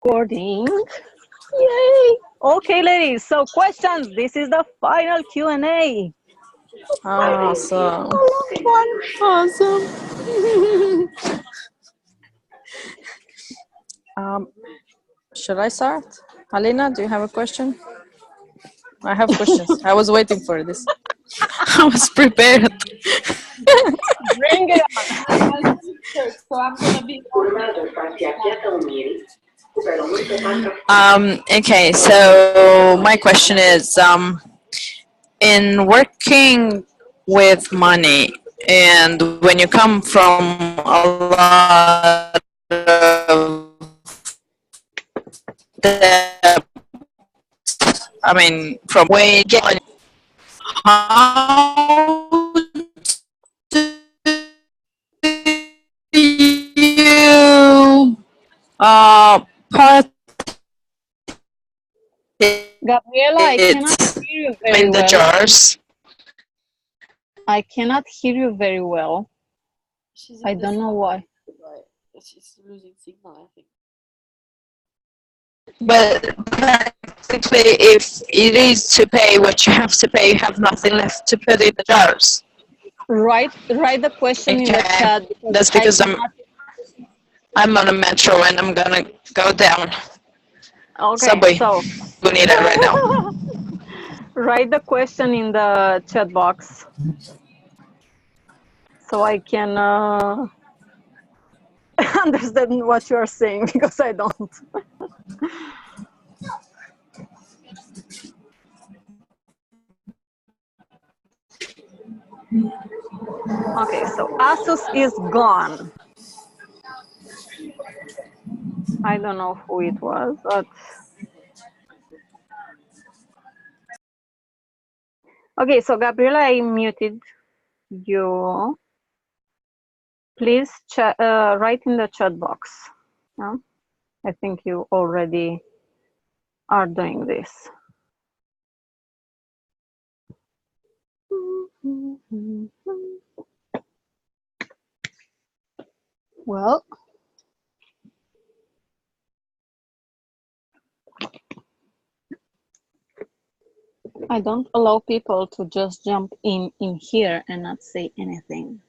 Recording. Yay! Okay, ladies. So questions. This is the final Q&A. Awesome. A long one. Awesome. Should I start? Alina, do you have a question? I have questions. I was waiting for this. I was prepared. Bring it on. So I'm gonna be. Okay, so my question is, in working with money, and when you come from a lot of debt, I mean, from where you get money, how do you part Gabriela, I cannot it hear you very in the well. jars? I cannot hear you very well. She's I don't know why. She's losing signal, I think. But practically, if it is to pay what you have to pay, you have nothing left to put in the jars. Write the question in the Okay. chat. That's because I cannot- I'm on a metro and I'm gonna go down. Okay, Subway. so We need it right now. write the question in the chat box so I can understand what you are saying, because I don't. Okay, so Asus is gone. I don't know who it was, but okay, so Gabriela, I muted you. Please write in the chat box. Yeah? I think you already are doing this. Well, I don't allow people to just jump in here and not say anything.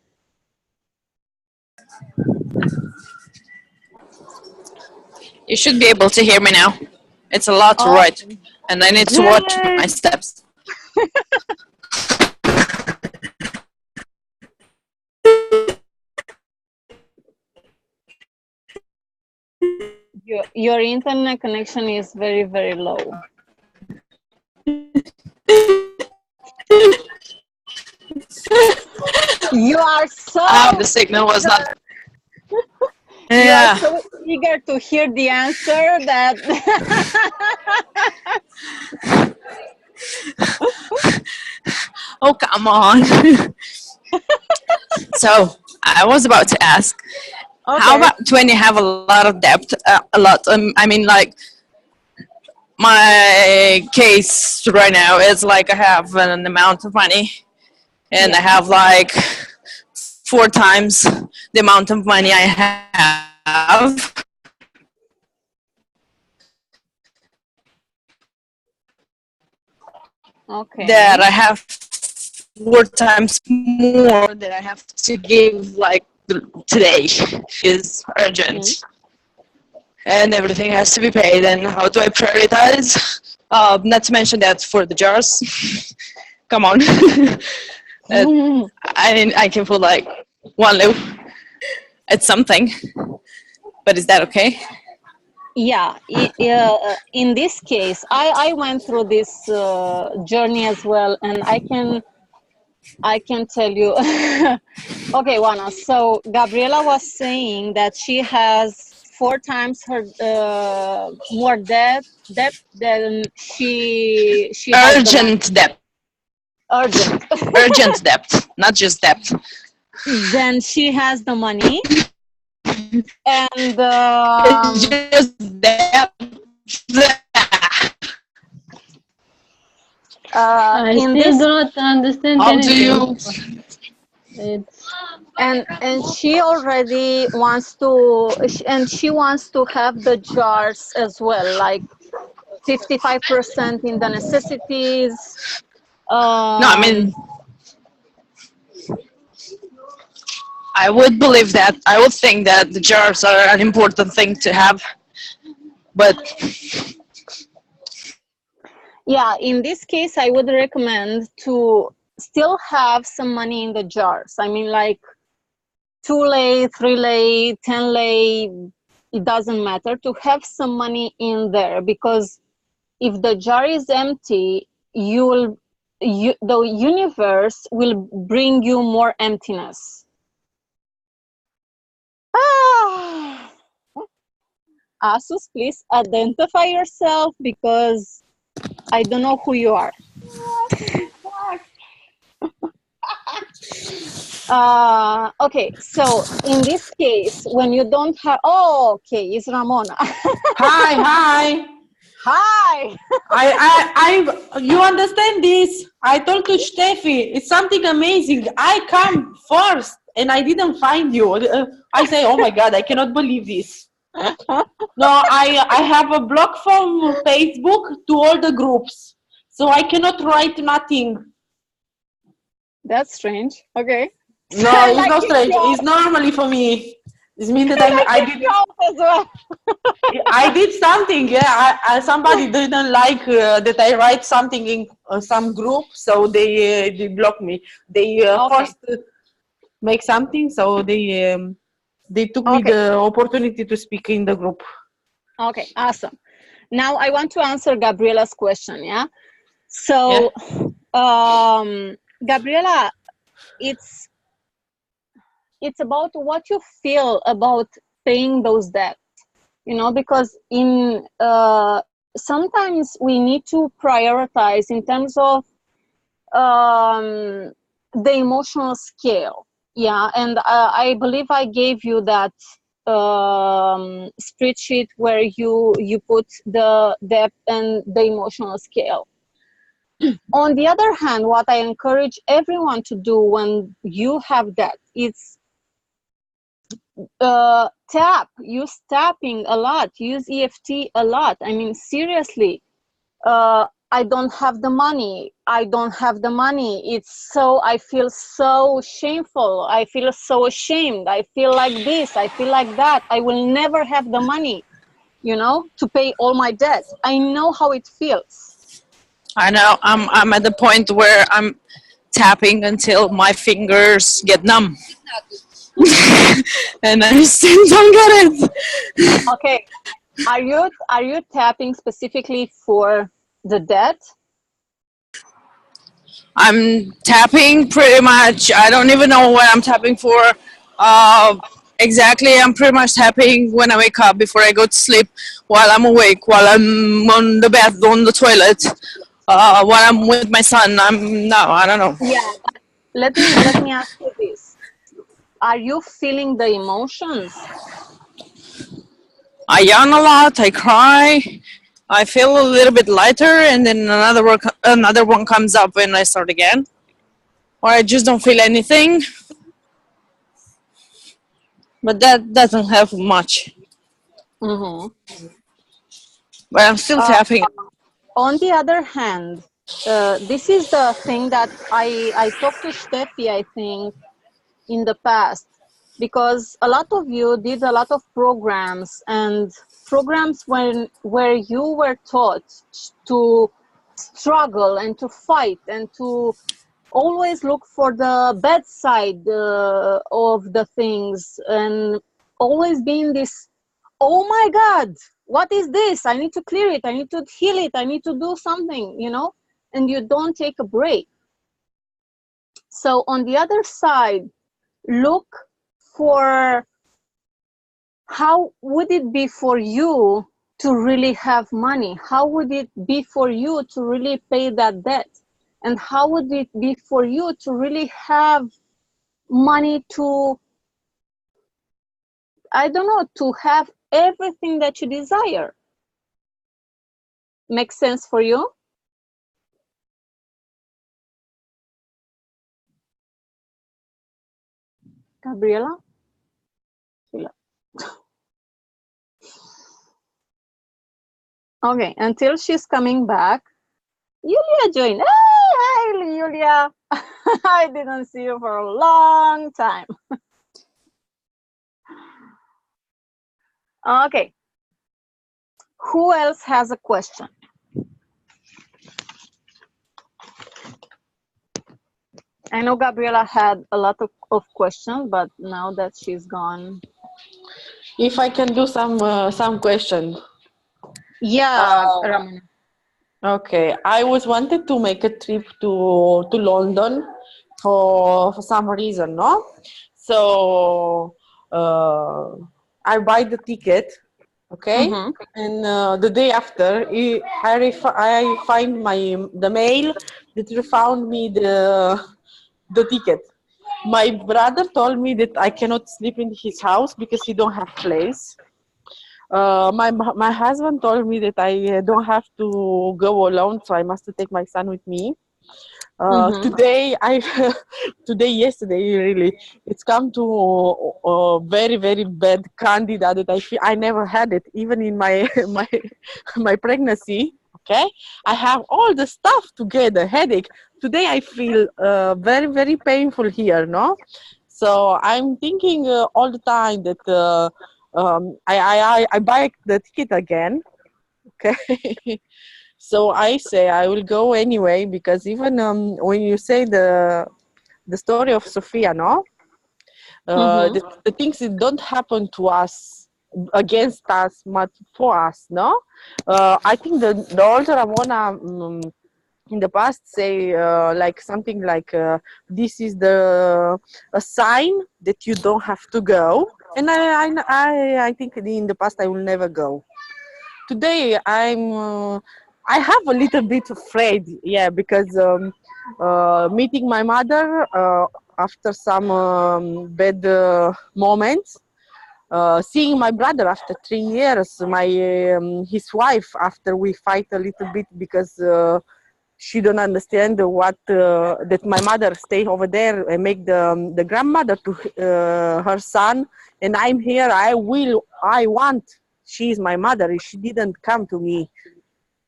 You should be able to hear me now. It's a lot to write, and I need to watch my steps. Your internet connection is very, very low. You are so The signal was not. you Yeah. are so eager to hear the answer that Oh, come on. So, I was about to ask, how about when you have a lot of debt? I mean, like, my case right now is like I have an amount of money, and I have like 4 times the amount of money I have. That I have 4 times more that I have to give like today is urgent. And everything has to be paid, and how do I prioritize? Not to mention that for the jars, come on. I can put like 1 loop. It's something, but is that okay? Yeah, in this case, I went through this journey as well, and I can tell you. Okay, Juana. So Gabriela was saying that she has 4 times her more debt than she urgent debt. Urgent. Urgent debt, not just debt. Then she has the money, and it's just debt. I still do not understand How anything. do you? It's and she already wants to, and she wants to have the jars as well, like 55% in the necessities. No, I mean, I would believe that. I would think that the jars are an important thing to have, but Yeah, in this case, I would recommend to still have some money in the jars. I mean, like 2 lei, 3 lei, 10 lei, it doesn't matter, to have some money in there, because if the jar is empty, the universe will bring you more emptiness. Ah. Asus, please identify yourself, because I don't know who you are. Okay, so in this case, when you don't have, oh, okay, it's Ramona. Hi. Hi. You understand this? I told to Steffi, it's something amazing. I come first and I didn't find you. I say, oh my God, I cannot believe this. No, I have a block from Facebook to all the groups, so I cannot write nothing. That's strange. Okay. No, it's not strange. It's normally for me. This means that I did. As well. I did something. Yeah, somebody didn't like that I write something in some group, so they blocked me. They first make something, so they took me the opportunity to speak in the group. Okay, awesome. Now I want to answer Gabriela's question. Yeah. So, Gabriela, it's about what you feel about paying those debts. You know, because in sometimes we need to prioritize in terms of the emotional scale. Yeah, and I believe I gave you that spreadsheet where you put the debt and the emotional scale. On the other hand, what I encourage everyone to do when you have debt, it's use tapping a lot, use EFT a lot. I mean, seriously, I don't have the money. I feel so shameful. I feel so ashamed. I feel like this. I feel like that. I will never have the money, to pay all my debt. I know how it feels. I know I'm at the point where I'm tapping until my fingers get numb. And I still don't get it. Okay. Are you tapping specifically for the debt? I'm tapping pretty much. I don't even know what I'm tapping for. Exactly, I'm pretty much tapping when I wake up, before I go to sleep, while I'm awake, while I'm on the bath, on the toilet, while I'm with my son. I don't know. Yeah, but let me ask you this. Are you feeling the emotions? I yawn a lot, I cry, I feel a little bit lighter, and then another one comes up and I start again. Or I just don't feel anything. But that doesn't help much. Mm-hmm. But I'm still tapping. On the other hand, this is the thing that I talked to Steffi, I think, in the past, because a lot of you did a lot of programs, and programs where you were taught to struggle and to fight and to always look for the bad side of the things, and always being this, oh my God, what is this? I need to clear it. I need to heal it. I need to do something, and you don't take a break. So on the other side, look for how would it be for you to really have money? How would it be for you to really pay that debt? And how would it be for you to really have money to, I don't know, to have everything that you desire? Makes sense for you? Gabriela? Okay, until she's coming back. Yulia joined. Hey, hi, Yulia. I didn't see you for a long time. Okay. Who else has a question? I know Gabriela had a lot of questions, but now that she's gone. If I can do some question. Yeah, Ramona. Okay, I was wanted to make a trip to London for some reason, no? So I buy the ticket, okay, Mhm. and the day after, I find the mail that refund me the ticket. My brother told me that I cannot sleep in his house because he don't have place. My husband told me that I don't have to go alone, so I must take my son with me. Mhm. Today, yesterday, really, it's come to a very, very bad candida that I feel I never had it, even in my my pregnancy. Okay, I have all the stuff together, headache. Today I feel very, very painful here, no? So I'm thinking all the time that I buy the ticket again. Okay. So I say I will go anyway because even when you say the story of Sophia, no, Mhm. the things that don't happen to us against us, but for us, no. I think the older Ramona in the past say like something like this is a sign that you don't have to go, and I think in the past I will never go. Today I have a little bit afraid, yeah, because meeting my mother after some bad moments, seeing my brother after 3 years, my his wife after we fight a little bit because she don't understand what that my mother stay over there and make the grandmother to her son, and I'm here. I want. She's my mother. She didn't come to me.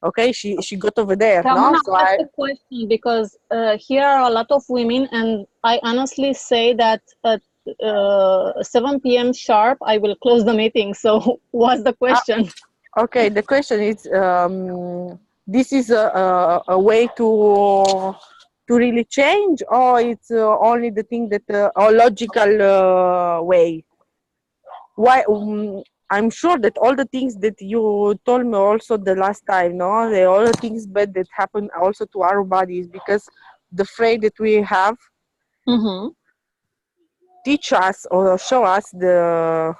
Okay, she got over there. No, Ramona, so what's I. the question? Because here are a lot of women, and I honestly say that at 7 p.m. sharp, I will close the meeting. So, what's the question? Okay, the question is, this is a way to really change, or it's only the thing that a logical way? Why? I'm sure that all the things that you told me also the last time, no, all the things bad that happen also to our bodies because the afraid that we have Mm-hmm. teach us or show us that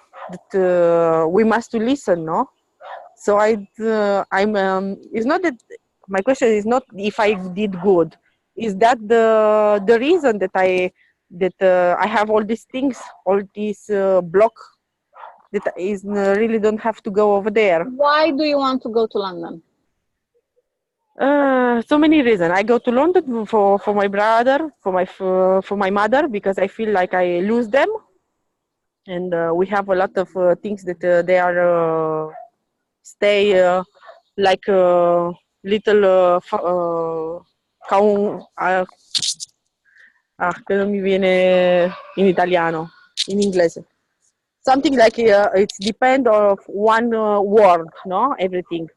we must to listen, no. So I'm. It's not that my question is not if I did good. Is that the reason that I have all these things, all these block that is really don't have to go over there. Why do you want to go to London? So many reasons. I go to London for my brother, for my mother because I feel like I lose them, and we have a lot of things that they are stay like little che non mi viene in italiano, in inglese. Something like it's depend of one word, no, everything.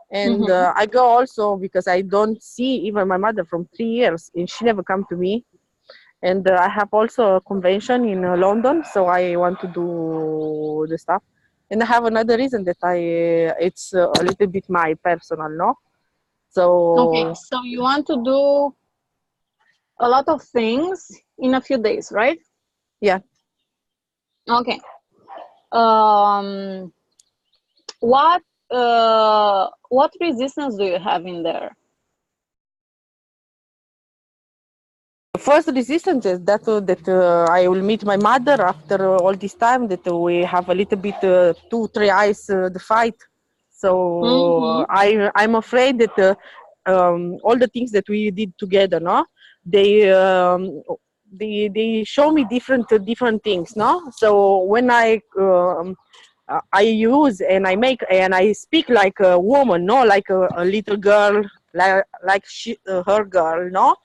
And Mm-hmm. I go also because I don't see even my mother from 3 years, and she never come to me. And I have also a convention in London, so I want to do the stuff. And I have another reason that it's a little bit my personal, no? Okay, So so you want to do a lot of things in a few days, right? yeah. Okay. Um, what resistance do you have in there? First resistance is that I will meet my mother after all this time that we have a little bit 2-3 eyes the fight. So Mm-hmm. I'm afraid that all the things that we did together, no, they they show me different things, no? So when I use and I make and I speak like a woman, no, like a little girl, like her girl, no.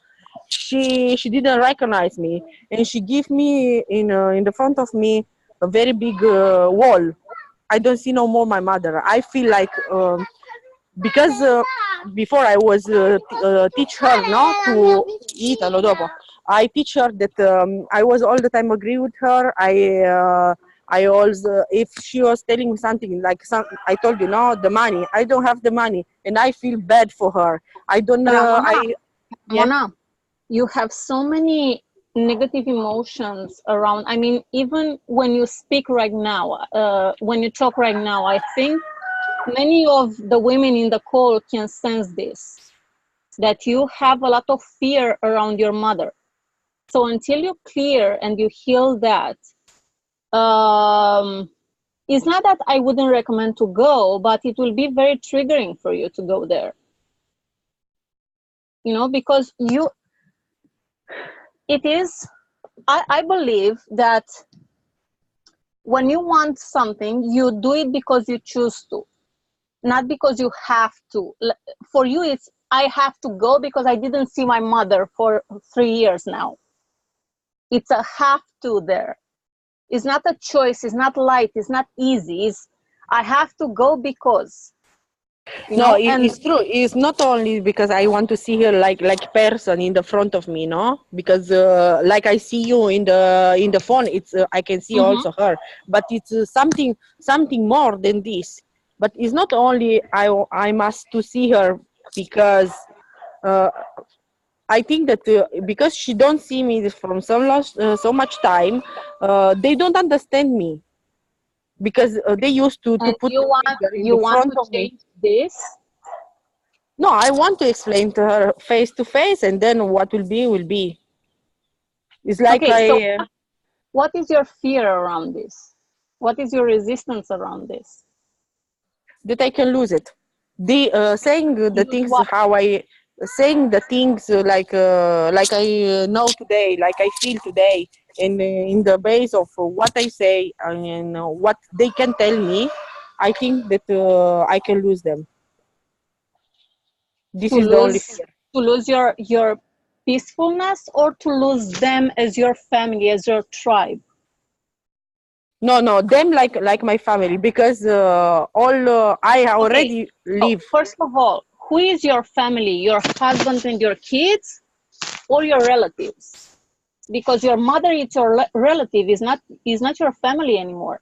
She didn't recognize me, and she gave me in the front of me a very big wall. I don't see no more my mother. I feel like because before I was teach her not to eat allo dopo. I teach her that I was all the time agree with her. I also, if she was telling me something like I told you, no, the money. I don't have the money, and I feel bad for her. I don't. Ramona, Yeah. Mona, you have so many negative emotions around. I mean, even when you speak right now, when you talk right now, I think many of the women in the call can sense this, that you have a lot of fear around your mother. So until you clear and you heal that, it's not that I wouldn't recommend to go, but it will be very triggering for you to go there. You know, because it is, I believe that when you want something, you do it because you choose to, not because you have to. For you, it's, I have to go because I didn't see my mother for 3 years now. It's a have to there. It's not a choice, it's not light, it's not easy. It's, I have to go because. No, it's true. It's not only because I want to see her like person in the front of me, no? Because like I see you in the phone, it's I can see also her. But it's something more than this. But it's not only I must to see her because I think that because she don't see me from so much time, they don't understand me because they used to and put you the want finger in you the want front to of me. change this. No, I want to explain to her face to face, and then what will be will be. It's like Okay, so what is your fear around this? What is your resistance around this? that I can lose it. The saying the Lose things what? how I saying the things like I know today, like I feel today, and in the base of what I say and what they can tell me, I think that I can lose them. This To is the only lose fear. to lose your peacefulness, or to lose them as your family, as your tribe? No, them like my family because all I Okay, already so live. first of all, who is your family? Your husband and your kids, or your relatives? Because your mother is your relative, is not your family anymore.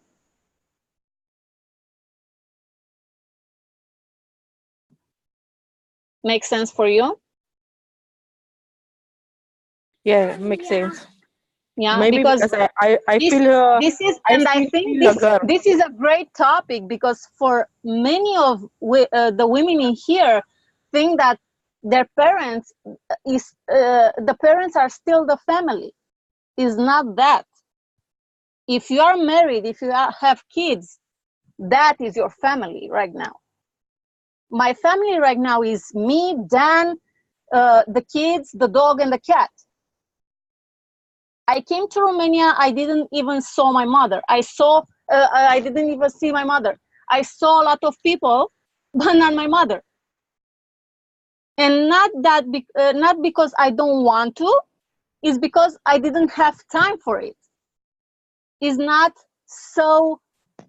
Makes sense for you? Yeah, makes sense. Yeah, Maybe because because I this feel this is, I and I still think feel a girl. this is a great topic, because for many of the women in here think that their parents is the parents are still the family. Is not that. If you are married, if you have kids, that is your family right now. My family right now is me, Dan, the kids, the dog, and the cat. I came to Romania, I didn't even saw my mother. I didn't even see my mother. I saw a lot of people, but not my mother. And not because I don't want to, it's because I didn't have time for it. It's not so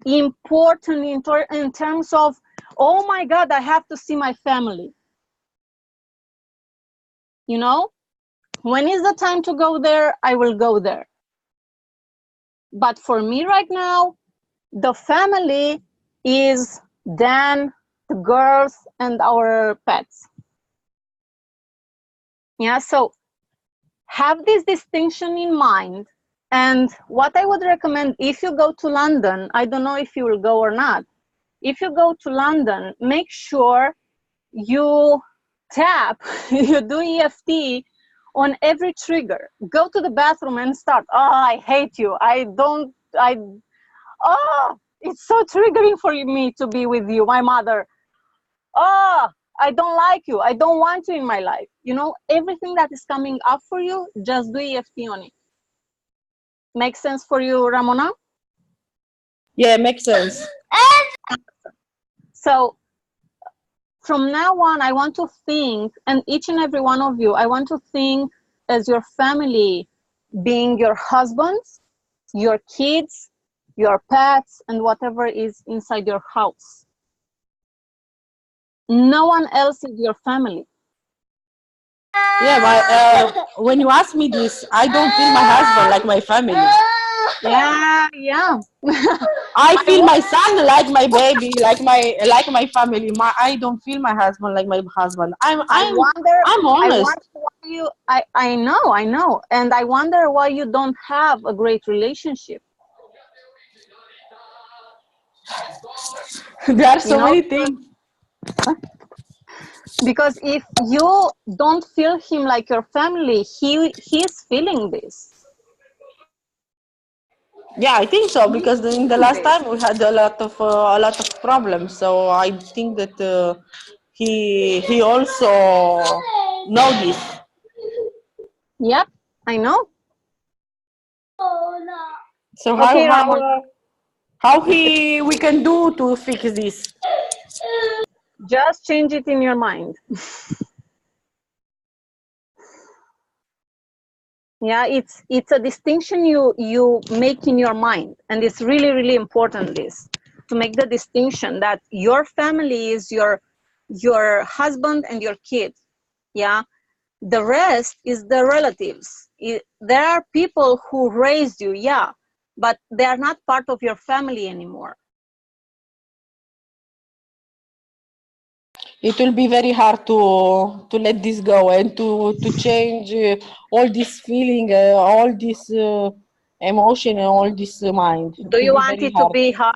important in terms of, oh my God, I have to see my family. You know, when is the time to go there, I will go there. But for me right now, the family is Dan, the girls, and our pets. Yeah, so have this distinction in mind. And what I would recommend, if you go to London, I don't know if you will go or not. If you go to London, make sure you tap, you do EFT on every trigger. Go to the bathroom and start. Oh, I hate you. Oh, it's so triggering for me to be with you, my mother. Oh, I don't like you. I don't want you in my life. You know, everything that is coming up for you, just do EFT on it. Makes sense for you, Ramona? Yeah, makes sense. So from now on, I want to think, and each and every one of you, I want to think as your family being your husbands, your kids, your pets, and whatever is inside your house. No one else is your family. Yeah, when you ask me this, I don't feel my husband like my family. Yeah. I feel my son like my baby, like my family. I don't feel my husband like my husband. I'm honest. Why you. I know, and I wonder why you don't have a great relationship. There are so many things. Because if you don't feel him like your family, he's feeling this. Yeah, I think so, because in the last time we had a lot of problems. So I think that he also know this. Yep, I know. So Okay, how we can do to fix this? just change it in your mind. Yeah, it's a distinction you make in your mind, and it's really important this to make the distinction that your family is your husband and your kids. Yeah, the rest is the relatives. There are people who raised you, yeah, but they are not part of your family anymore. It will be very hard to let this go and to change all this feeling, all this emotion, and all this mind. Do you want it to be hard?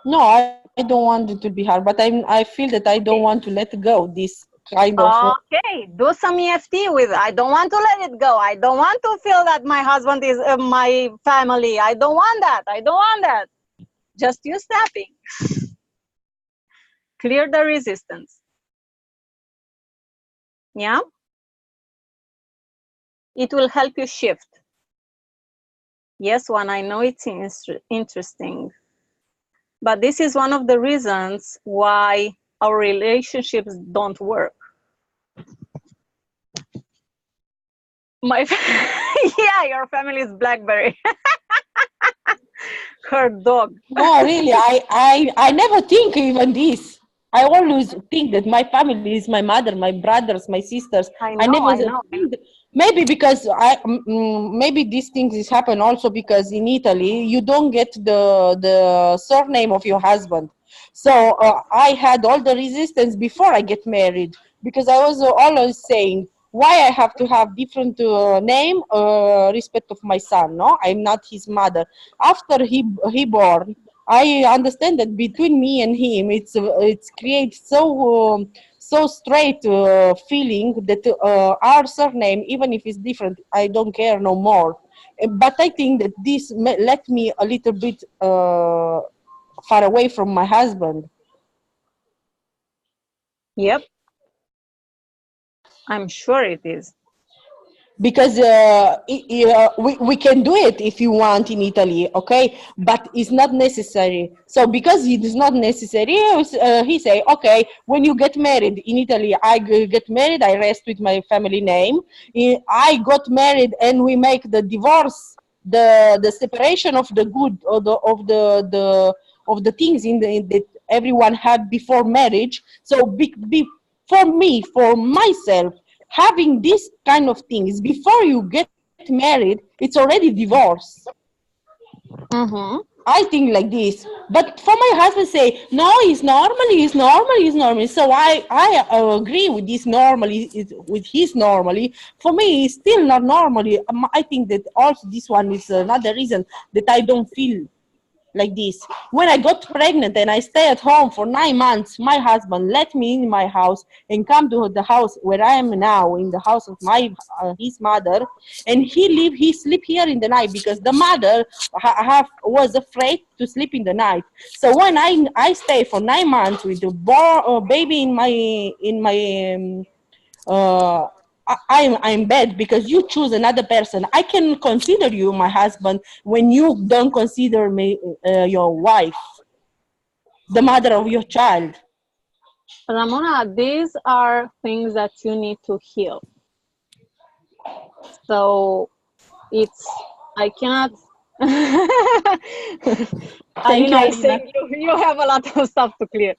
No, I don't want it to be hard, but I feel that I don't want to let go this kind of. Okay, do some EFT with. I don't want to let it go. I don't want to feel that my husband is my family. I don't want that. I don't want that. Just use tapping. Clear the resistance. Yeah? It will help you shift. Yes, Juan, I know it's interesting. But this is one of the reasons why our relationships don't work. Yeah, your family is Blackberry. Her dog. No, really, I never think even this. I always think that my family is my mother, my brothers, my sisters. I know. Maybe because maybe these things happen also because in Italy you don't get the surname of your husband. So I had all the resistance before I get married because I was always saying why I have to have different name respect of my son. No, I'm not his mother. After he born, I understand that between me and him, it's creates so straight feeling that our surname, even if it's different, I don't care no more. But I think that this let me a little bit far away from my husband. Yep. I'm sure it is. Because we can do it if you want in Italy, okay, but it's not necessary. So because it is not necessary, he say, okay, when you get married in Italy, I get married, I rest with my family name. I got married and we make the divorce, the separation of the good or of the things that everyone had before marriage. So for me, for myself, having this kind of things before you get married, it's already divorce. Mm-hmm. I think like this. But for my husband say, no, it's normally. So I agree with this normally, with his normally. For me, it's still not normally. I think that also this one is another reason that I don't feel like this. When I got pregnant and I stay at home for 9 months, my husband let me in my house and come to the house where I am now, in the house of his mother, and he sleep here in the night because the mother was afraid to sleep in the night. So when I stay for 9 months with the baby in my I'm bad because you choose another person. I can consider you my husband when you don't consider me your wife, the mother of your child. Ramona, these are things that you need to heal. So I cannot. Thank you, Alina is Alina. saying you have a lot of stuff to clear.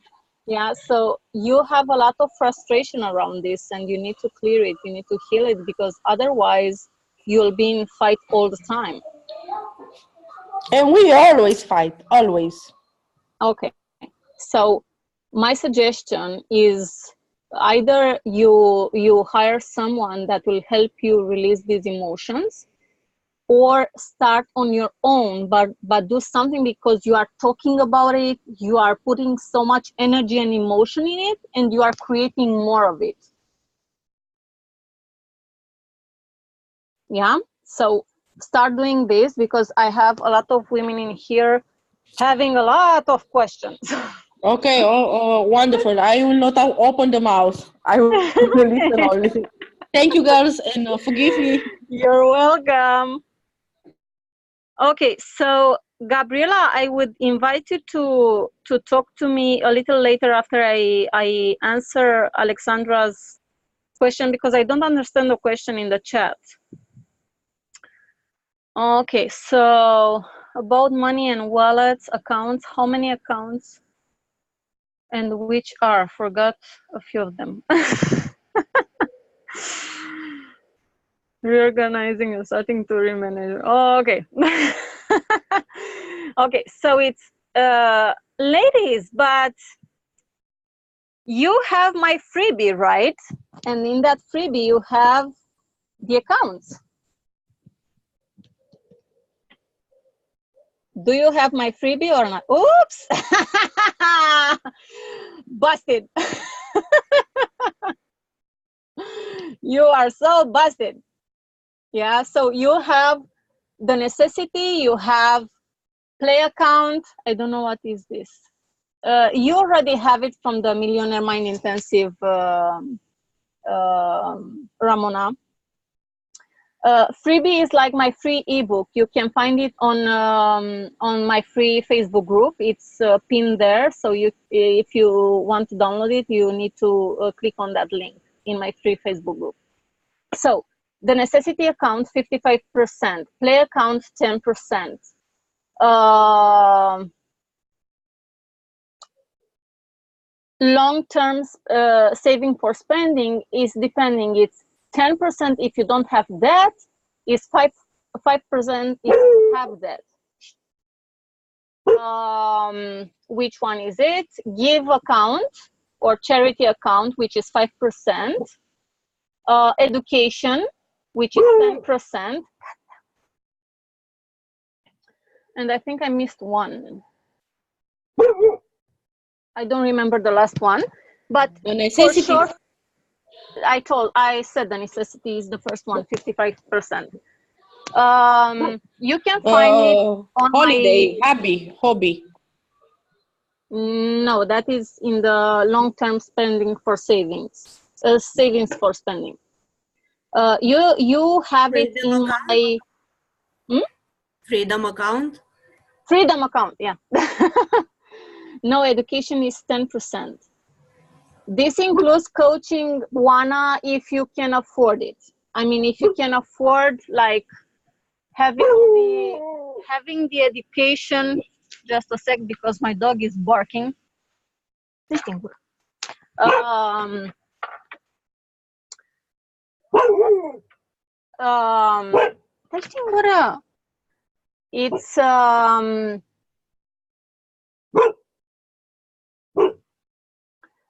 Yeah, so you have a lot of frustration around this and you need to clear it. You need to heal it because otherwise you'll be in fight all the time. And we always fight, always. Okay, so my suggestion is either you hire someone that will help you release these emotions, or start on your own, but do something because you are talking about it, you are putting so much energy and emotion in it, and you are creating more of it. Yeah, so start doing this because I have a lot of women in here having a lot of questions. Okay, wonderful. I will not open the mouth. I will listen only. Thank you, girls, and forgive me. You're welcome. Okay, so Gabriela, I would invite you to talk to me a little later after I answer Alexandra's question because I don't understand the question in the chat. Okay, so about money and wallets, accounts, how many accounts and which are? Forgot a few of them. Reorganizing and starting to remanage. Oh, okay. Okay, so it's ladies, but you have my freebie, right? And in that freebie, you have the accounts. Do you have my freebie or not? Oops! Busted. You are so busted. Yeah, so you have the necessity, you have play account. I don't know what is this. You already have it from the Millionaire Mind Intensive, Ramona. Freebie is like my free ebook. You can find it on my free Facebook group. It's pinned there. So if you want to download it, you need to click on that link in my free Facebook group. So the necessity account 55%, play account 10%. Long-term saving for spending is depending. It's 10% if you don't have debt, is 5% if you have debt. Which one is it? Give account or charity account, which is 5%. Education, which is 10%. And I think I missed one. I don't remember the last one, but The necessity. for sure, I said the necessity is the first one, 55%. You can find it on holiday, hobby. No, that is in the long-term spending for savings, savings for spending. You have it in my Freedom account. freedom account. Yeah. No, education is 10%. This includes coaching, Juana, if you can afford it. I mean, if you can afford like having the education. Just a sec, because my dog is barking. It's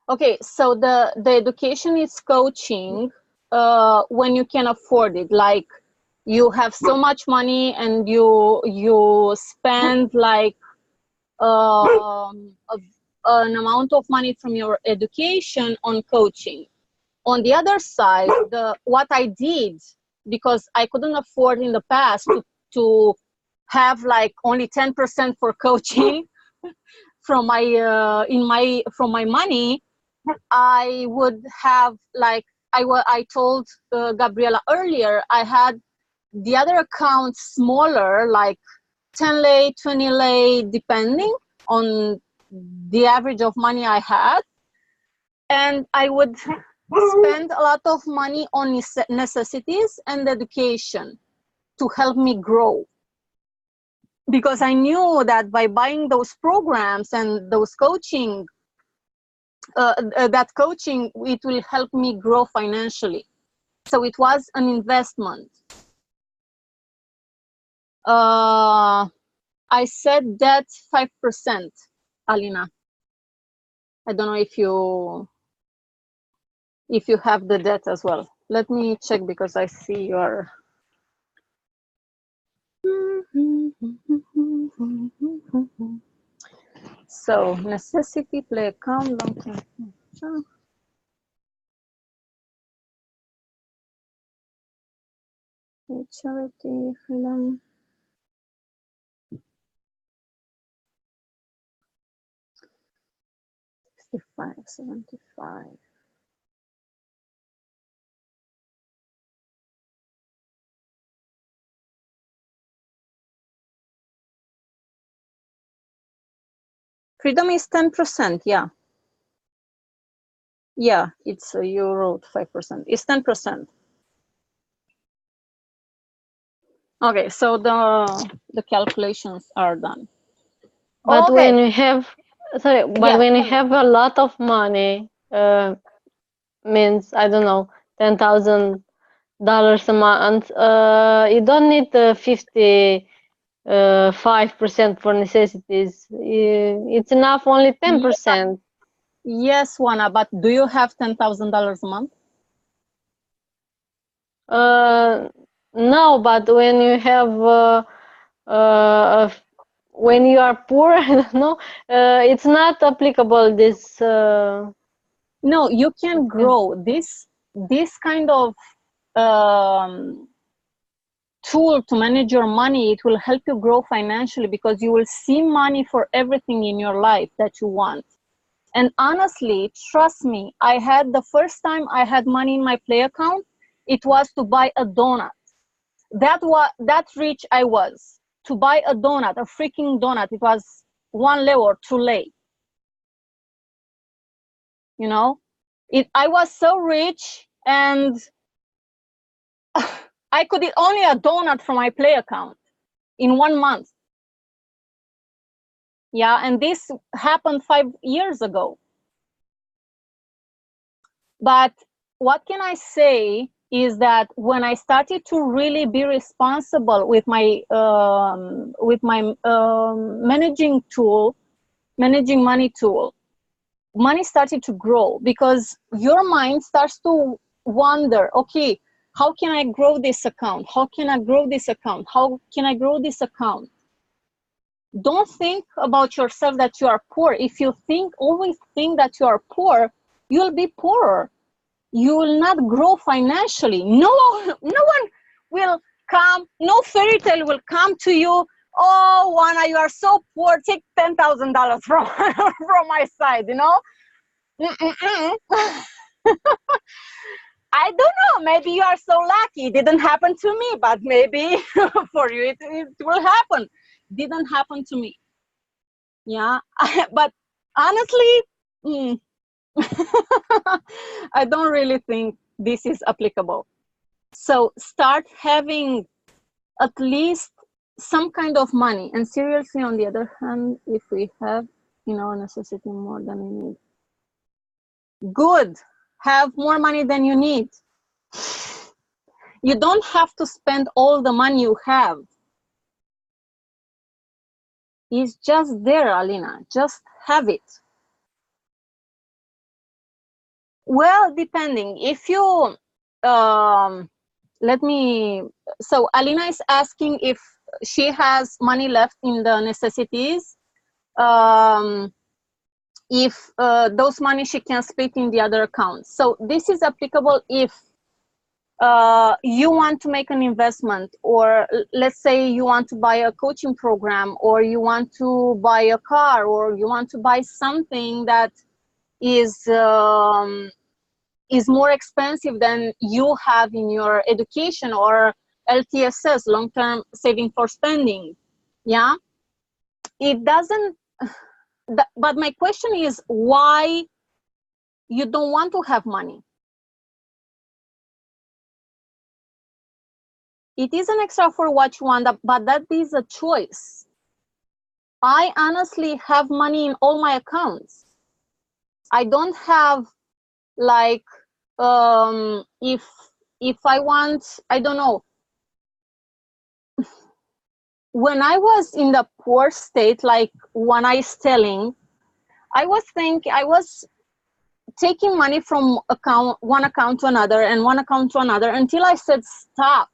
okay, so the education is coaching when you can afford it. Like you have so much money and you spend like an amount of money from your education on coaching. On the other side, what I did, because I couldn't afford in the past to have like only 10% for coaching from my money, I would have like I told Gabriela earlier, I had the other account smaller, like 10 lei, 20 lei, depending on the average of money I had. And I would spend a lot of money on necessities and education to help me grow. Because I knew that by buying those programs and those coaching, it will help me grow financially. So it was an investment. I said that 5%, Alina. I don't know if you have the debt as well. Let me check because I see your. So necessity, play account, long term. Charity, freedom. $65, $75. Freedom is 10%, yeah. Yeah, it's you wrote 5%. It's 10%. Okay, so the calculations are done. But okay. when you have, sorry, but when you have a lot of money, means I don't know, $10,000 a month. You don't need 55% for necessities. It's enough only 10%. Yes, Juana, but do you have $10,000 a month? No, but when you have when you are poor, I don't know, it's not applicable. This. No, you can grow this kind of tool to manage your money. It will help you grow financially because you will see money for everything in your life that you want. And honestly, trust me, the first time I had money in my Play account, it was to buy a donut. That rich I was. To buy a donut, a freaking donut, it was 1 lei or 2 lei. You know, I was so rich, and I could eat only a donut from my Play account in 1 month. Yeah, and this happened 5 years ago. But what can I say is that when I started to really be responsible with my managing money tool, money started to grow because your mind starts to wonder, okay, how can I grow this account? How can I grow this account? How can I grow this account? Don't think about yourself that you are poor. If you always think that you are poor, you'll be poorer. You will not grow financially. No one will come, no fairy tale will come to you. Oh, Juana, you are so poor. Take $10,000 from my side, you know? I don't know. Maybe you are so lucky. It didn't happen to me, but maybe for you it will happen. Didn't happen to me. Yeah, but honestly, I don't really think this is applicable. So start having at least some kind of money. And seriously, on the other hand, if we have, necessity more than we need, good. Have more money than you need. You don't have to spend all the money you have. It's just there, Alina. Just have it. Well, depending. If you, so Alina is asking if she has money left in the necessities. If those money she can split in the other accounts. So this is applicable if you want to make an investment, or let's say you want to buy a coaching program, or you want to buy a car, or you want to buy something that is is more expensive than you have in your education or LTSS, long-term saving for spending. Yeah, it doesn't. But my question is, why you don't want to have money? It is an extra for what you want, but that is a choice. I honestly have money in all my accounts. I don't have like if I want, I don't know. When I was in the poor state, like when I was telling, I was taking money from one account to another and one account to another until I said, stop.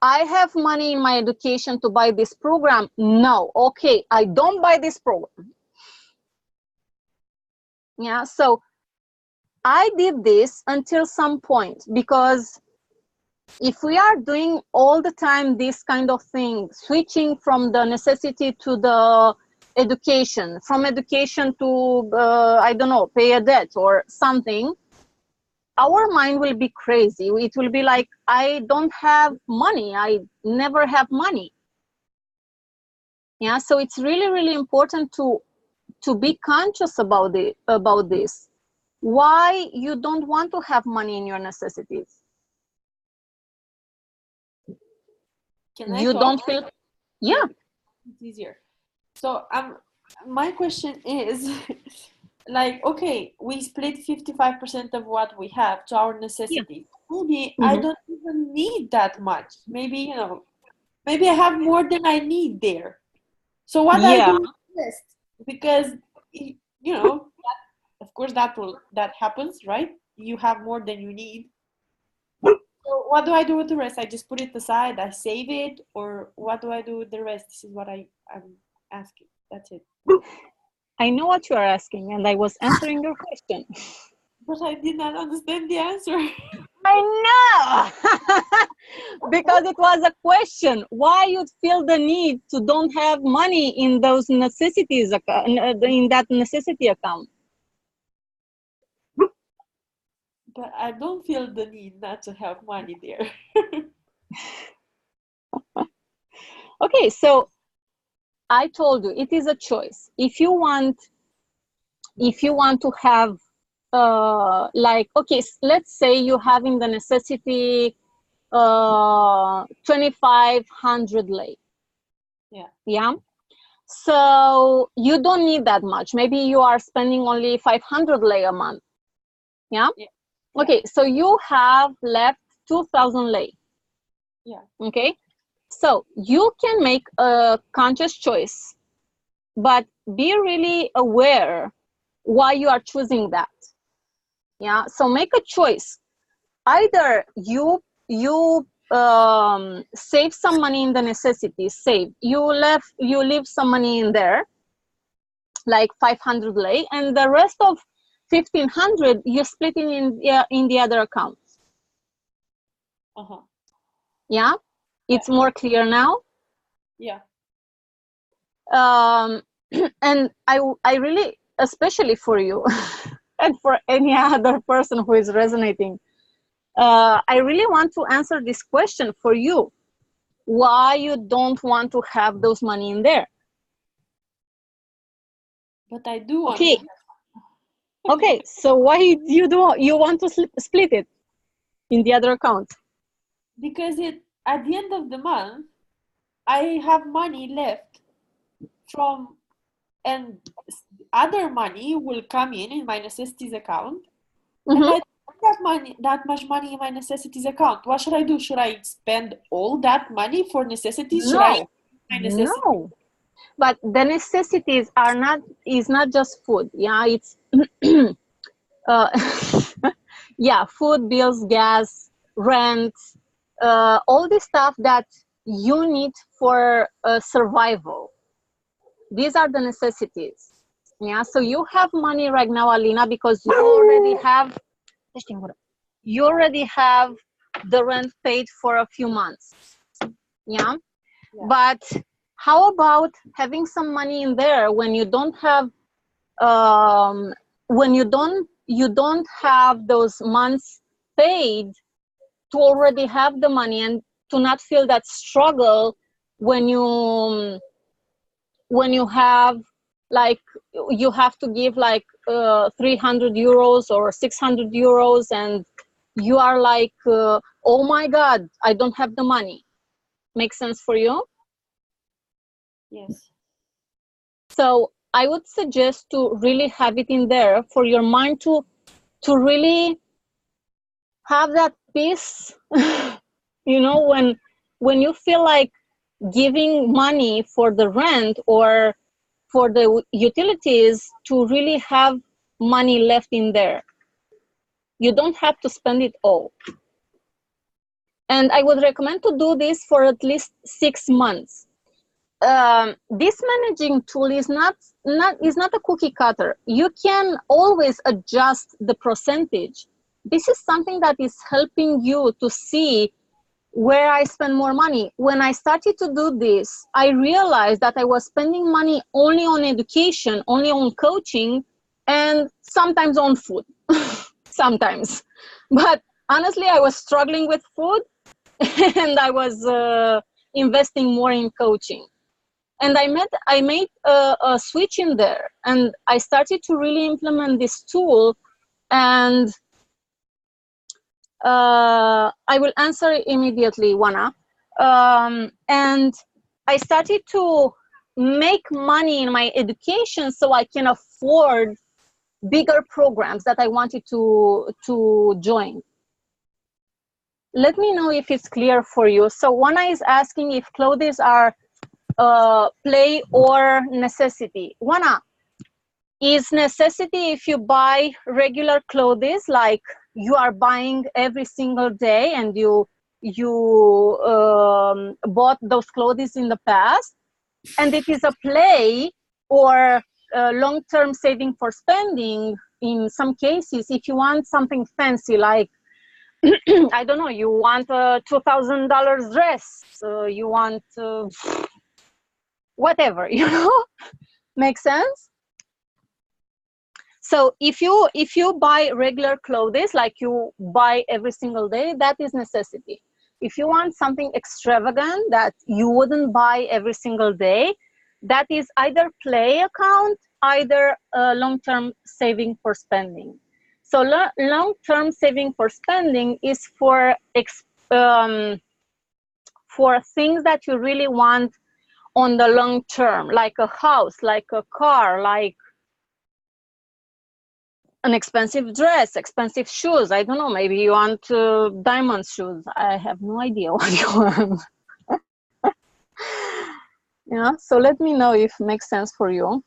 I have money in my education to buy this program. No, okay, I don't buy this program. Yeah, so I did this until some point, because if we are doing all the time this kind of thing, switching from the necessity to the education, from education to, I don't know, pay a debt or something, our mind will be crazy. It will be like, I don't have money. I never have money. Yeah, so it's really, really important to be conscious about this. Why you don't want to have money in your necessities? Can I You talk? don't feel, yeah. It's easier. So my question is, like, okay, we split 55% of what we have to our necessities. Maybe I don't even need that much. Maybe, you know, maybe I have more than I need there. So what I do with the rest? Because, you know, of course that happens, right? You have more than you need. So what do I do with the rest? I just put it aside, I save it, or what do I do with the rest? This is what I'm asking. That's it. I know what you are asking, and I was answering your question. But I did not understand the answer. I know! Because it was a question. Why you feel the need to don't have money in those necessities, in that necessity account? But I don't feel the need not to have money there. Okay, so I told you it is a choice. If you want to have like, okay, let's say you have in the necessity 2,500 lei. Yeah. So you don't need that much. Maybe you are spending only 500 lei a month. Yeah. Okay, so you have left 2,000 lei. Yeah. Okay. So you can make a conscious choice, but be really aware why you are choosing that. Yeah. So make a choice. Either you save some money in the necessities. You leave some money in there, like 500 lei, and the rest of 1,500 you split it in the other accounts. Yeah, it's more clear now. Yeah. And I really, especially for you and for any other person who is resonating, I really want to answer this question for you. Why you don't want to have those money in there? But I do want to. Okay, so why you want to split it in the other account? Because at the end of the month, I have money left from, and other money will come in my necessities account. And I don't have that much money in my necessities account. What should I do? Should I spend all that money for necessities? No. No. But the necessities is not just food. Yeah, it's yeah, food, bills, gas, rent, all the stuff that you need for survival. These are the necessities. Yeah, so you have money right now, Alina, because you already have the rent paid for a few months. Yeah. But how about having some money in there when you don't have when you don't have those months paid, to already have the money and to not feel that struggle when you have, like, you have to give like 300 euros or 600 euros and you are like, oh my God, I don't have the money. Makes sense for you? Yes. So I would suggest to really have it in there for your mind to really have that peace. You know, when you feel like giving money for the rent or for the utilities, to really have money left in there. You don't have to spend it all. And I would recommend to do this for at least 6 months. This managing tool is not a cookie cutter. You can always adjust the percentage. This is something that is helping you to see where I spend more money. When I started to do this, I realized that I was spending money only on education, only on coaching, and sometimes on food. Sometimes. But honestly, I was struggling with food and I was investing more in coaching. And I made a switch in there, and I started to really implement this tool. And I will answer immediately, Wana. And I started to make money in my education so I can afford bigger programs that I wanted to join. Let me know if it's clear for you. So Wana is asking if clothes are play or necessity. Wana, is necessity if you buy regular clothes, like you are buying every single day and you bought those clothes in the past, and it is a play or long-term saving for spending in some cases. If you want something fancy, like I don't know, you want a $2,000 dress, you want whatever, you know. Make sense? So if you buy regular clothes, like you buy every single day, that is necessity. If you want something extravagant that you wouldn't buy every single day, that is either play account, either long-term saving for spending. So long-term saving for spending is for things that you really want on the long term, like a house, like a car, like an expensive dress, expensive shoes. I don't know, maybe you want diamond shoes. I have no idea what you want. Yeah, so let me know if it makes sense for you.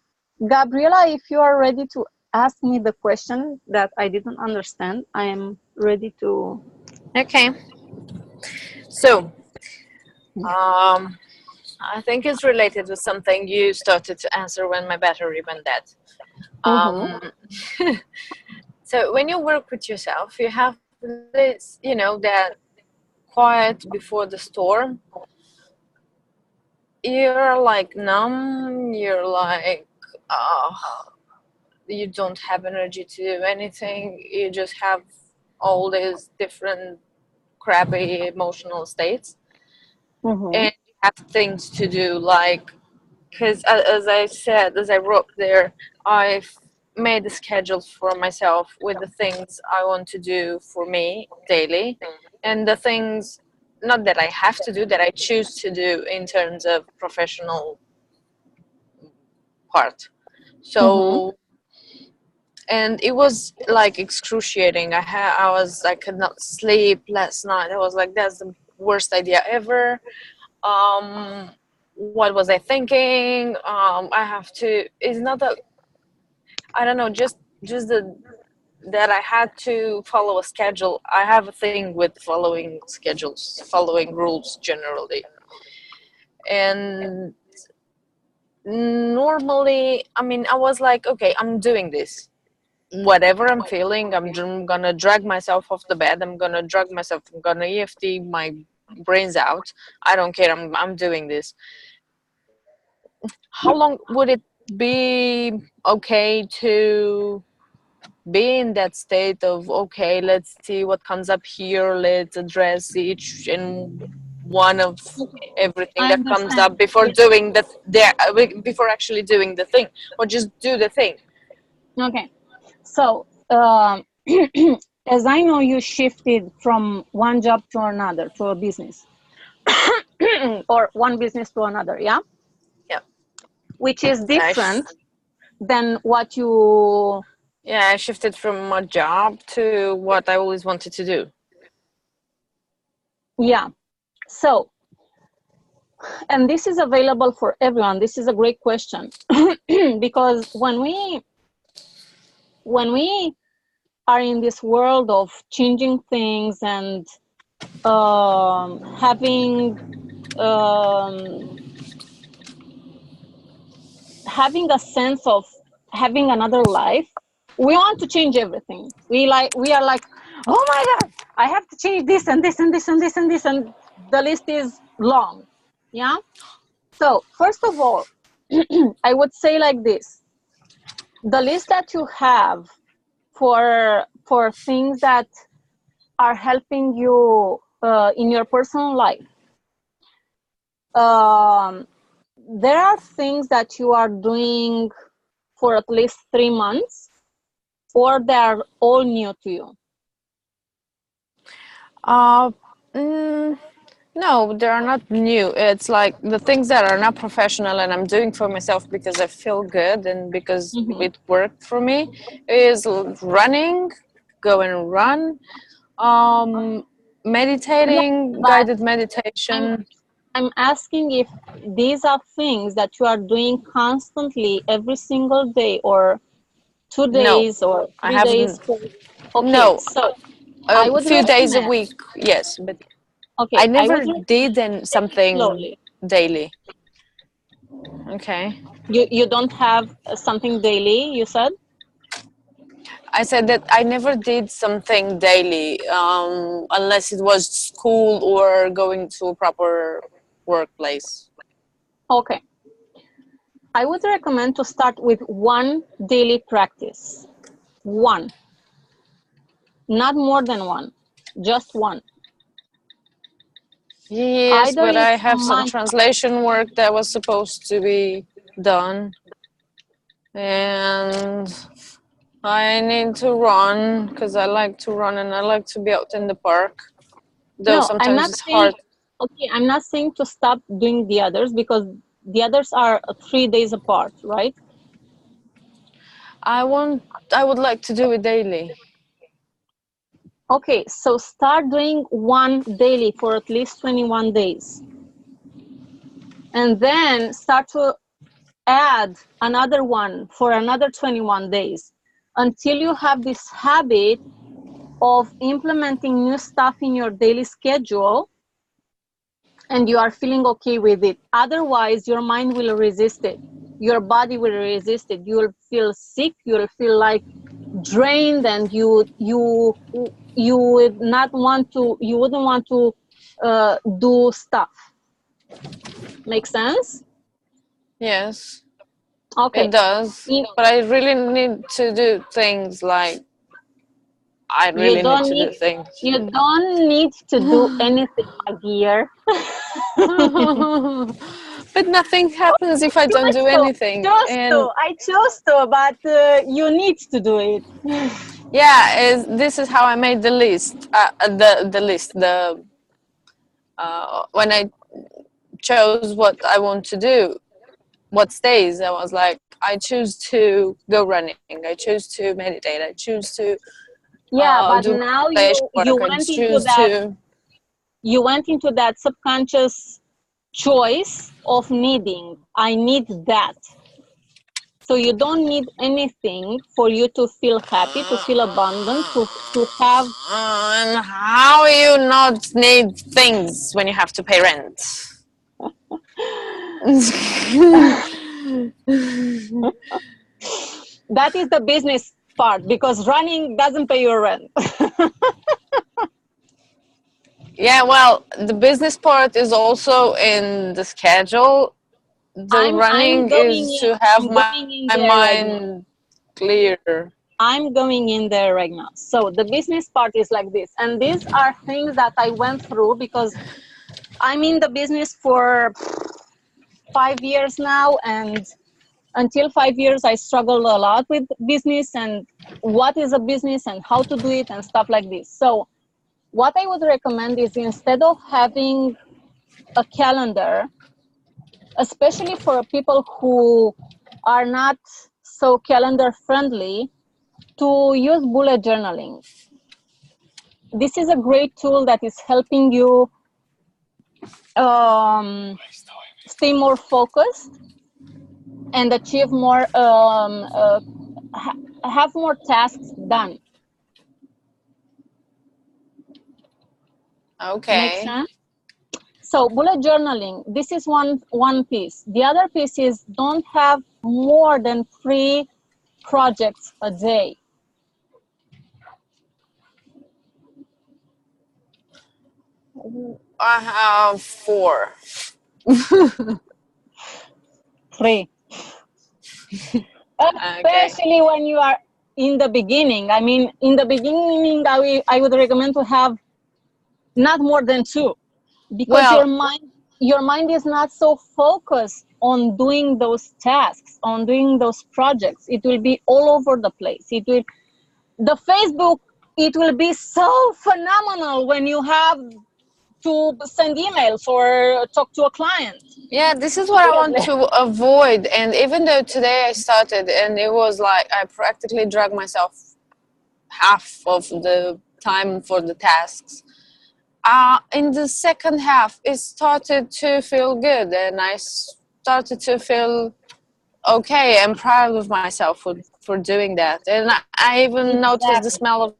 Gabriela, if you are ready to ask me the question that I didn't understand, I am ready to. Okay. So, I think it's related to something you started to answer when my battery went dead. So when you work with yourself, you have this, you know, that quiet before the storm. You're like numb, you're like, you don't have energy to do anything. You just have all these different crappy emotional states. And you have things to do, like, because as I wrote there, I've made a schedule for myself with the things I want to do for me daily, and the things not that I have to do, that I choose to do in terms of professional part. So and it was like excruciating. I could not sleep last night. I was like, that's the worst idea ever. What was I thinking? I have to, it's not that, I don't know, just that I had to follow a schedule. I have a thing with following schedules, following rules generally. And normally, I mean, I was like, okay, I'm doing this. Whatever I'm feeling, I'm gonna drag myself off the bed. I'm gonna EFT my brains out. I don't care. I'm doing this. How long would it be okay to be in that state of, okay, let's see what comes up here, let's address each and one of everything I that comes understand. up before doing that, before actually doing the thing, or just do the thing. Okay. So, as I know, you shifted from one job to another, to a business, or one business to another, yeah? Yeah. Which is I different than what you... I shifted from my job to what I always wanted to do. Yeah. So, and this is available for everyone. This is a great question. Because when we are in this world of changing things and having having a sense of having another life, we want to change everything. We are like, oh my god, I have to change this and this and this and this and this, and the list is long. Yeah. So first of all, I would say like this: the list that you have for things that are helping you in your personal life, there are things that you are doing for at least 3 months, or they are all new to you. No, they are not new. It's like the things that are not professional and I'm doing for myself because I feel good and because it worked for me is running, go and run, meditating, guided meditation. I'm asking if these are things that you are doing constantly every single day, or 2 days, or I 3 days. haven't. Okay, No, so I a would few days a recommend... week, yes, but Okay, I I never would recommend did something slowly. daily. Okay. You don't have something daily, you said? I said that I never did something daily unless it was school or going to a proper workplace. Okay. I would recommend to start with one daily practice. One. Not more than one. Just one. Yes, Either but I it's have some translation work that was supposed to be done. And I need to run because I like to run and I like to be out in the park. Though No, I'm sometimes not it's saying... hard. Okay, I'm not saying to stop doing the others, because the others are 3 days apart, right? I would like to do it daily. Okay, so start doing one daily for at least 21 days. And then start to add another one for another 21 days until you have this habit of implementing new stuff in your daily schedule and you are feeling okay with it. Otherwise, your mind will resist it. Your body will resist it. You will feel sick. You will feel like drained, and you would not want to. You wouldn't want to do stuff. Make sense? Yes, Okay. it does. But I really need to do things like You don't need to do anything, my dear. But nothing happens if I don't do anything. I chose to, but you need to do it. Yeah, this is how I made the list. When I chose what I want to do, what stays, I was like, I choose to go running. I choose to meditate. I choose to But do now work. you I went into choose that. to. You went into that subconscious choice of needing. I need that. So you don't need anything for you to feel happy, to feel abundant, to have... And how you not need things when you have to pay rent? That is the business part, because running doesn't pay your rent. Yeah, well, the business part is also in the schedule. The running is to have my mind clear. I'm going in there right now. So the business part is like this. And these are things that I went through because I'm in the business for 5 years now. And until 5 years, I struggled a lot with business and what is a business and how to do it and stuff like this. So what I would recommend is instead of having a calendar, especially for people who are not so calendar friendly, to use bullet journaling. This is a great tool that is helping you stay more focused and achieve more, have more tasks done. Okay. Makes sense? So bullet journaling, this is one piece. The other piece is don't have more than 3 projects a day. I have 4. 3. Especially when you are in the beginning. I mean, in the beginning, I would recommend to have not more than 2, because your mind is not so focused on doing those tasks, on doing those projects. It will be all over the place. The Facebook, it will be so phenomenal when you have to send emails or talk to a client. Yeah, this is what I want to avoid. And even though today I started and it was like I practically dragged myself half of the time for the tasks, in the second half it started to feel good and I started to feel okay and proud of myself for doing that. And I even noticed the smell of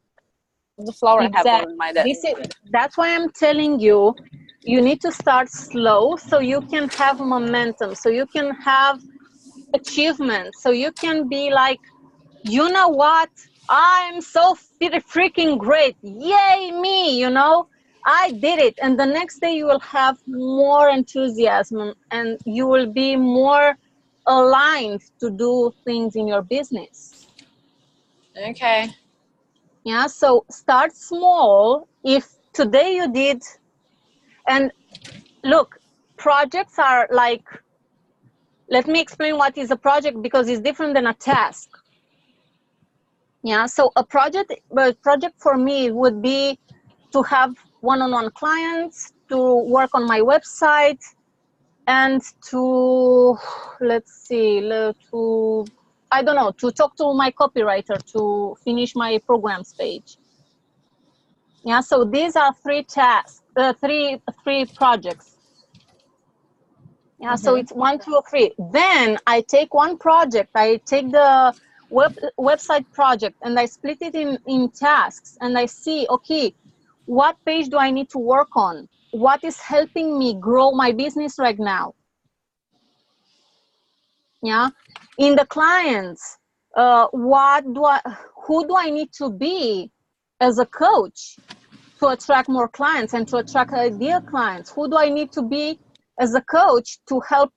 the flower I have on my desk. That's why I'm telling you, you need to start slow so you can have momentum, so you can have achievement, so you can be like, you know what, I'm so freaking great, yay me, you know, I did it. And the next day you will have more enthusiasm and you will be more aligned to do things in your business. Okay. Yeah, so start small. If today you did, and look, projects are like, let me explain what is a project because it's different than a task. Yeah, so a project for me would be to have one-on-one clients, to work on my website, and to, I don't know, to talk to my copywriter to finish my programs page. Yeah, so these are 3 tasks, three projects. Yeah, so it's 1, 2, 3. Then I take one project, I take the website project and I split it in tasks and I see, okay, what page do I need to work on? What is helping me grow my business right now? Yeah, in the clients, who do I need to be as a coach to attract more clients and to attract ideal clients? Who do I need to be as a coach to help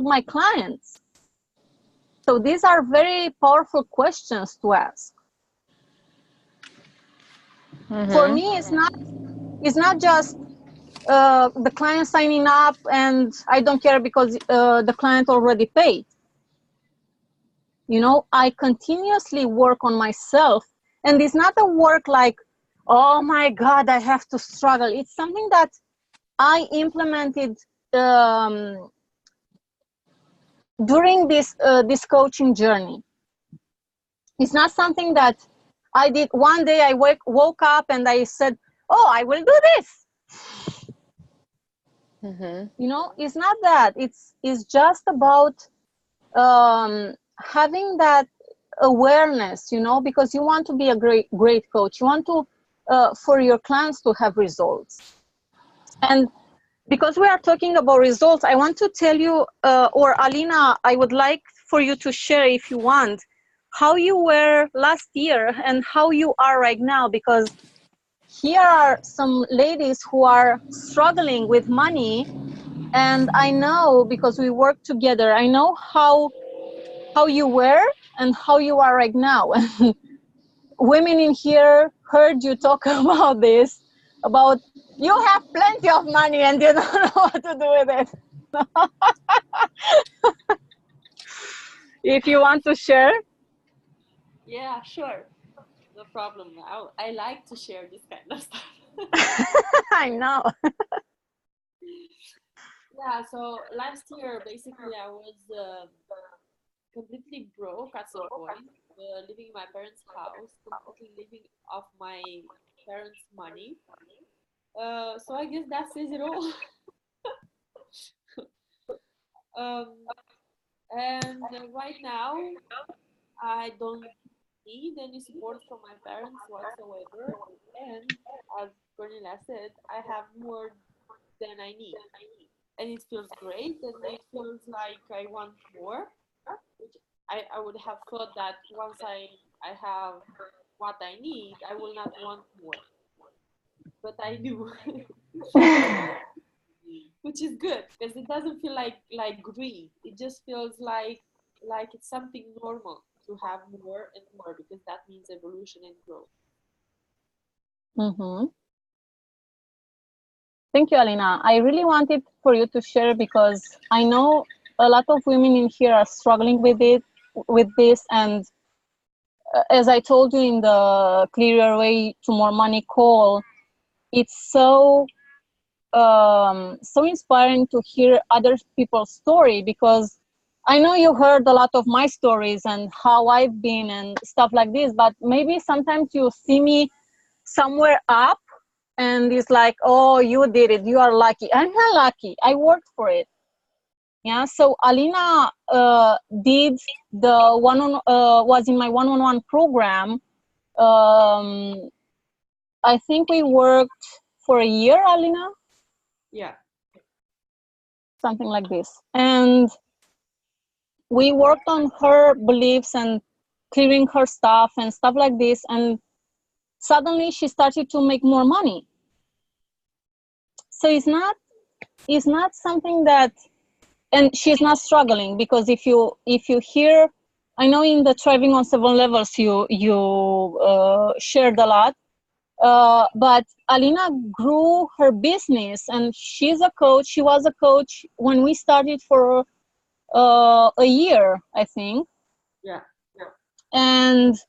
my clients? So these are very powerful questions to ask. For me, it's not just the client signing up and I don't care because the client already paid. You know, I continuously work on myself, and it's not a work like, oh my God, I have to struggle. It's something that I implemented during this coaching journey. It's not something that I did one day. I woke up and I said, oh, I will do this. You know, it's not that. It's just about having that awareness, you know, because you want to be a great coach. You want to for your clients to have results. And because we are talking about results, I want to tell you, or Alina, I would like for you to share, if you want, how you were last year and how you are right now, because here are some ladies who are struggling with money, and I know, because we work together, I know how you were and how you are right now. women in here heard you talk about this, about you have plenty of money and you don't know what to do with it. If you want to share. Yeah, sure. No problem. I like to share this kind of stuff. I know. Yeah, so last year, basically, I was completely broke at some point, living in my parents' house, completely living off my parents' money. So I guess that says it all. um, and right now, I don't need any support from my parents whatsoever. And as Cornelia said, I have more than I need. And it feels great, and it feels like I want more, which I would have thought that once I have what I need, I will not want more. But I do, which is good because it doesn't feel like greed. It just feels like it's something normal to have more and more because that means evolution and growth. Mm-hmm. Thank you, Alina. I really wanted for you to share because I know a lot of women in here are struggling with this, and as I told you in the Clear Your Way to More Money call, it's so inspiring to hear other people's story, because I know you heard a lot of my stories and how I've been and stuff like this, but maybe sometimes you see me somewhere up and it's like, oh, you did it, you are lucky. I'm not lucky, I worked for it. Yeah, so Alina did the was in my one-on-one program. I think we worked for a year, Alina. Yeah. Something like this. And we worked on her beliefs and clearing her stuff and stuff like this. And suddenly she started to make more money. So it's not something that, and she's not struggling, because if you hear, I know in the Thriving on 7 Levels you shared a lot, but Alina grew her business, and she's a coach. She was a coach when we started for a year, I think. Yeah. And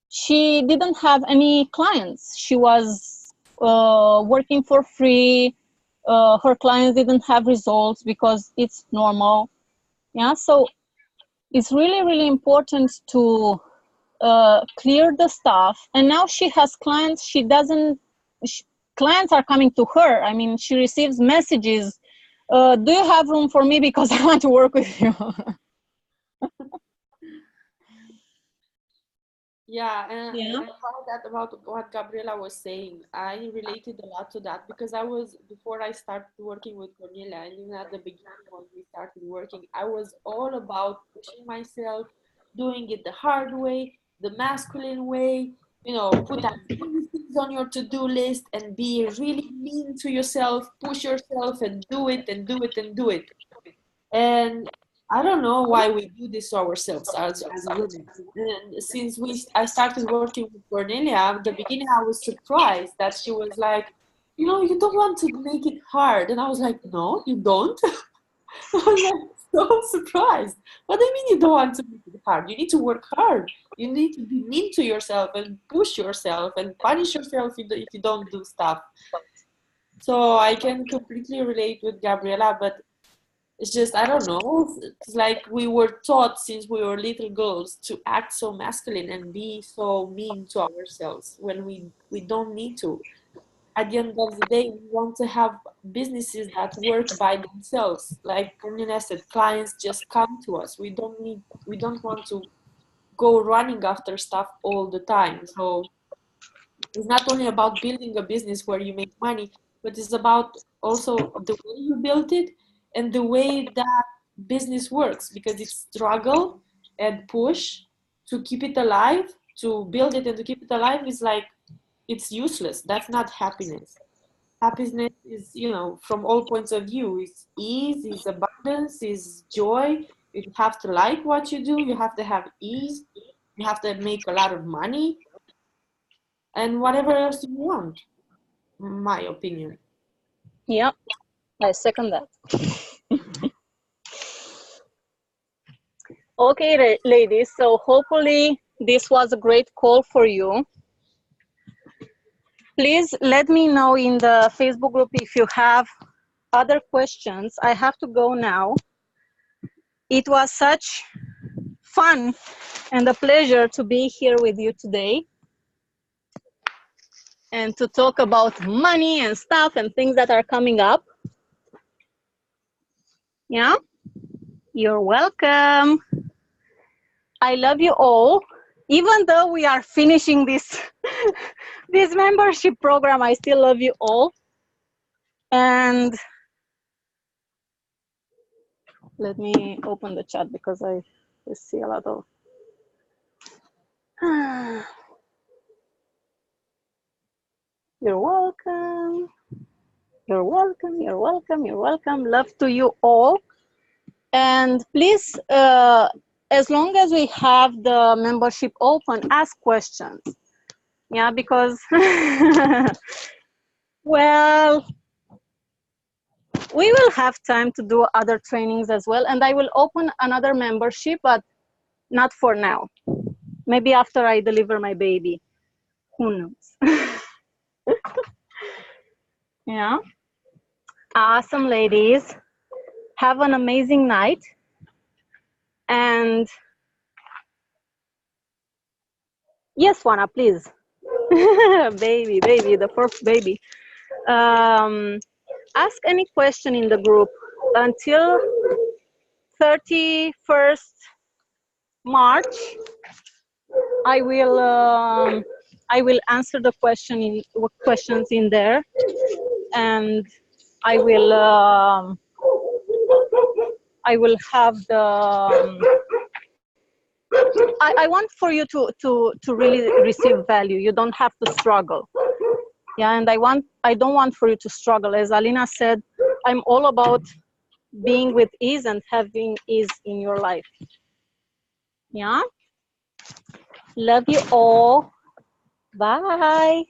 she didn't have any clients. She was working for free. Her clients didn't have results because it's normal. Yeah, so it's really, really important to clear the stuff. And now she has clients. Clients are coming to her. I mean, she receives messages. Do you have room for me, because I want to work with you? Yeah, and Yeah. I found that about what Gabriela was saying. I related a lot to that because before I started working with Cornelia, and even at the beginning when we started working, I was all about pushing myself, doing it the hard way, the masculine way, put as many things on your to-do list and be really mean to yourself, push yourself and do it and do it and do it. And I don't know why we do this to ourselves as women. And since I started working with Cornelia, at the beginning I was surprised that she was like, you don't want to make it hard. And I was like, no, you don't. I was like so surprised. What do you mean you don't want to make it hard? You need to work hard. You need to be mean to yourself and push yourself and punish yourself if you don't do stuff. So I can completely relate with Gabriela, but it's just, I don't know, it's like we were taught since we were little girls to act so masculine and be so mean to ourselves when we don't need to. At the end of the day, we want to have businesses that work by themselves. Like Cornelia said, clients just come to us. We don't want to go running after stuff all the time. So it's not only about building a business where you make money, but it's about also the way you build it and the way that business works, because it's struggle and push to keep it alive, to build it and to keep it alive is like, it's useless. That's not happiness. Happiness is, from all points of view, is ease, is abundance, is joy. You have to like what you do. You have to have ease. You have to make a lot of money. and whatever else you want, my opinion. Yeah, I second that. Okay, ladies, so hopefully this was a great call for you. Please let me know in the Facebook group if you have other questions. I have to go now. It was such fun and a pleasure to be here with you today and to talk about money and stuff and things that are coming up. Yeah, you're welcome. I love you all. Even though we are finishing this, this membership program, I still love you all. And let me open the chat because I see a lot of... You're welcome. You're welcome. You're welcome. You're welcome. Love to you all. And please, as long as we have the membership open, ask questions. Yeah, because, well, we will have time to do other trainings as well. And I will open another membership, but not for now. Maybe after I deliver my baby. Who knows? Yeah. Awesome, ladies. Have an amazing night. And yes, Juana, please. Baby, the first baby. Ask any question in the group until 31st March. I will answer the questions in there, and I will have the. I want for you to really receive value. You don't have to struggle. Yeah, and I don't want for you to struggle. As Alina said, I'm all about being with ease and having ease in your life. Yeah. Love you all. Bye.